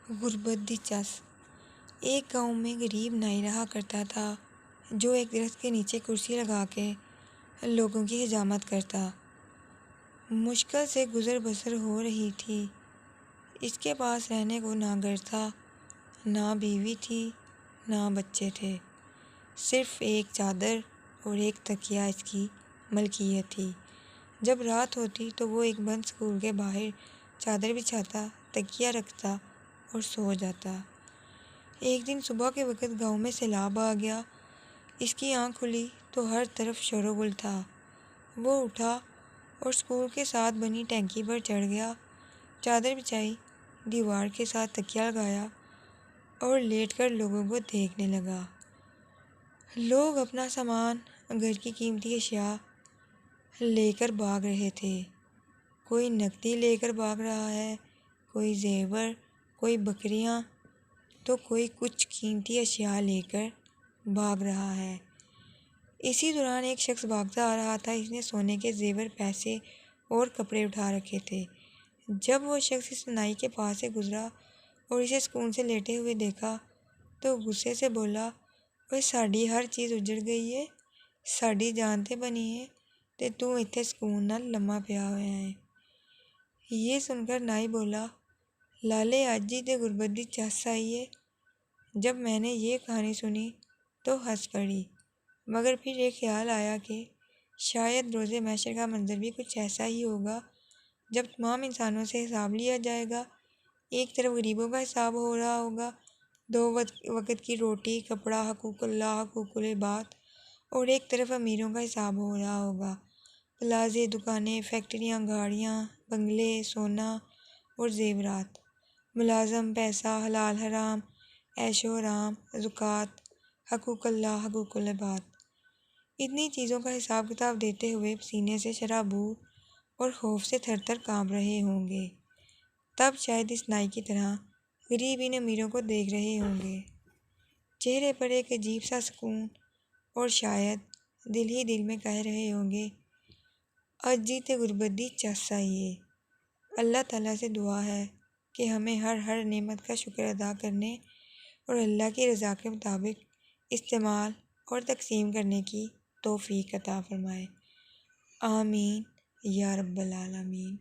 غربت دی چس۔ ایک گاؤں میں غریب نائی رہا کرتا تھا جو ایک درخت کے نیچے کرسی لگا کے لوگوں کی حجامت کرتا۔ مشکل سے گزر بسر ہو رہی تھی۔ اس کے پاس رہنے کو نہ گھر تھا، نہ بیوی تھی، نہ بچے تھے، صرف ایک چادر اور ایک تکیہ اس کی ملکیت تھی۔ جب رات ہوتی تو وہ ایک بند سکول کے باہر چادر بچھاتا، تکیہ رکھتا اور سو جاتا۔ ایک دن صبح کے وقت گاؤں میں سیلاب آ گیا۔ اس کی آنکھ کھلی تو ہر طرف شور و غل تھا۔ وہ اٹھا اور سکول کے ساتھ بنی ٹینکی پر چڑھ گیا، چادر بچھائی، دیوار کے ساتھ تکیہ لگایا اور لیٹ کر لوگوں کو دیکھنے لگا۔ لوگ اپنا سامان، گھر کی قیمتی اشیاء لے کر بھاگ رہے تھے۔ کوئی نقدی لے کر بھاگ رہا ہے، کوئی زیور، کوئی بکریاں، تو کوئی کچھ قیمتی اشیاء لے کر بھاگ رہا ہے۔ اسی دوران ایک شخص بھاگتا آ رہا تھا۔ اس نے سونے کے زیور، پیسے اور کپڑے اٹھا رکھے تھے۔ جب وہ شخص اس نائی کے پاس سے گزرا اور اسے سکون سے لیٹے ہوئے دیکھا تو غصے سے بولا، اوئے ساڈی ہر چیز اجڑ گئی ہے، ساڈی جان تے بنی ہے تے تو ایتھے سکون نال لما پیا ہویا ہے۔ یہ سن کر نائی بولا، لالے اج ہی تے غربت دی چس آئی ہے۔ جب میں نے یہ کہانی سنی تو ہنس پڑی، مگر پھر ایک خیال آیا کہ شاید روز محشر کا منظر بھی کچھ ایسا ہی ہوگا جب تمام انسانوں سے حساب لیا جائے گا۔ ایک طرف غریبوں کا حساب ہو رہا ہوگا، 2 وقت کی روٹی، کپڑا، حقوق اللہ، حقوق العباد، اور ایک طرف امیروں کا حساب ہو رہا ہوگا، پلازے، دکانیں، فیکٹریاں، گاڑیاں، بنگلے، سونا اور زیورات، ملازم، پیسہ، حلال حرام، عیش و آرام، زکوٰۃ، حقوق اللہ، حقوق العباد۔ اتنی چیزوں کا حساب کتاب دیتے ہوئے پسینے سے شرابور اور خوف سے تھر تھر کانپ رہے ہوں گے، تب شاید اس نائی کی طرح غریب ان امیروں کو دیکھ رہے ہوں گے۔ چہرے پر ایک عجیب سا سکون، اور شاید دل ہی دل میں کہہ رہے ہوں گے، اج ہی تے غربت دی چس آئی ہے۔ اللہ تعالیٰ سے دعا ہے کہ ہمیں ہر نعمت کا شکر ادا کرنے اور اللہ کی رضا کے مطابق استعمال اور تقسیم کرنے کی توفیق عطا فرمائے۔ آمین یا رب العالمین۔